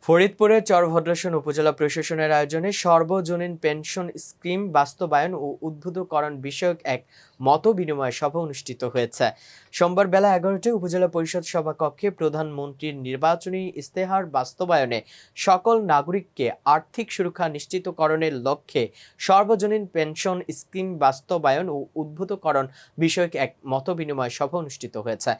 ফরিদপুরের চরভদ্রাসন উপজেলা প্রশাসনের আয়োজনে সর্বজনীন পেনশন স্কিম বাস্তবায়ন ও উদ্বুদ্ধকরণ বিষয়ক এক মতবিনিময় সভা অনুষ্ঠিত হয়েছে। সোমবার বেলা 11টায় উপজেলা পরিষদ সভাকক্ষে প্রধানমন্ত্রীর নির্বাচনী ইস্তেহার বাস্তবায়নে সকল নাগরিককে আর্থিক সুরক্ষা নিশ্চিতকরণের লক্ষ্যে সর্বজনীন পেনশন স্কিম বাস্তবায়ন ও উদ্বুদ্ধকরণ বিষয়ক এক মতবিনিময় সভা অনুষ্ঠিত হয়েছে।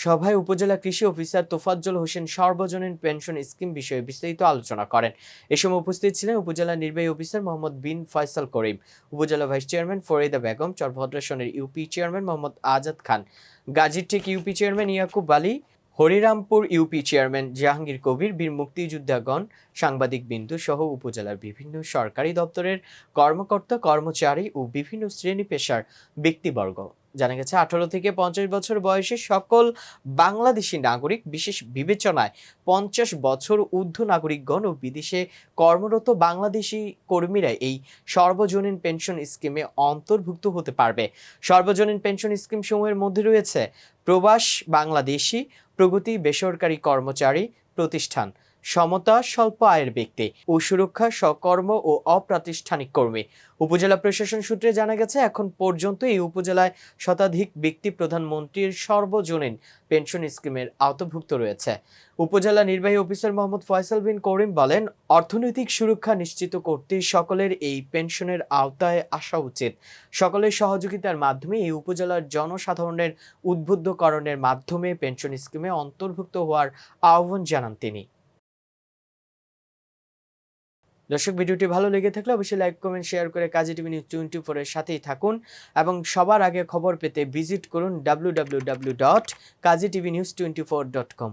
সভায় উপজেলা কৃষি অফিসার তোফাজ্জল হোসেন সর্বজনীন পেনশন স্কিম বিষয়ে বিস্তারিত আলোচনা করেন। এ সময় উপস্থিত ছিলেন উপজেলা নির্বাহী অফিসার মোহাম্মদ বিন ফয়সাল করিম, উপজেলা ভাইস চেয়ারম্যান ফরিদা বেগম, চরভদ্রাসনের UP chairman Mohammad Azad Khan, Gazirtek UP chairman Yakub Ali, Harirampur UP chairman Jahangir Kabir, বীর মুক্তিযোদ্ধাগণ, সাংবাদিক বিন্দু সহ উপজেলার বিভিন্ন সরকারি দপ্তরের কর্মকর্তা কর্মচারী ও বিভিন্ন শ্রেণী পেশার ব্যক্তিবর্গ। জানা গেছে 18 থেকে 50 বছর বয়সী সকল বাংলাদেশি নাগরিক, বিশেষ বিবেচনায় 50 বছর ঊর্ধ্ব নাগরিকগণ ও বিদেশে কর্মরত বাংলাদেশি কর্মীরা এই সর্বজনীন পেনশন স্কিমে অন্তর্ভুক্ত হতে পারবে। সর্বজনীন পেনশন স্কিম সমূহের মধ্যে রয়েছে প্রবাস বাংলাদেশি, প্রগতি বেসরকারি কর্মচারী প্রতিষ্ঠান, সমতা স্বল্প আয়ের ব্যক্তি ও সুরক্ষা সকর্ম ও অপ্রাতিষ্ঠানিক কর্মী। উপজেলা প্রশাসন সূত্রে জানা গেছে এখন পর্যন্ত এই উপজেলায় শতাধিক ব্যক্তি প্রধানমন্ত্রীর সর্বজনীন পেনশন স্কিমের আওতাভুক্ত রয়েছে। উপজেলা নির্বাহী অফিসার মোহাম্মদ ফয়সাল বিন করিম বলেন, অর্থনৈতিক সুরক্ষা নিশ্চিত করতে সকলের এই পেনশনের আওতায় আসা উচিত। সকলের সহযোগিতার মাধ্যমে এই উপজেলার জনসাধারণের উদ্বুদ্ধকরণের মাধ্যমে পেনশন স্কিমে অন্তর্ভুক্ত হওয়ার আহ্বান জানান তিনি। দর্শক, ভিডিওটি ভালো লেগে থাকলে অবশ্যই লাইক, কমেন্ট, শেয়ার করে কাজী টিভি নিউজ 24 এর সাথেই থাকুন এবং সবার আগে খবর পেতে ভিজিট করুন www.kazitv news24.com।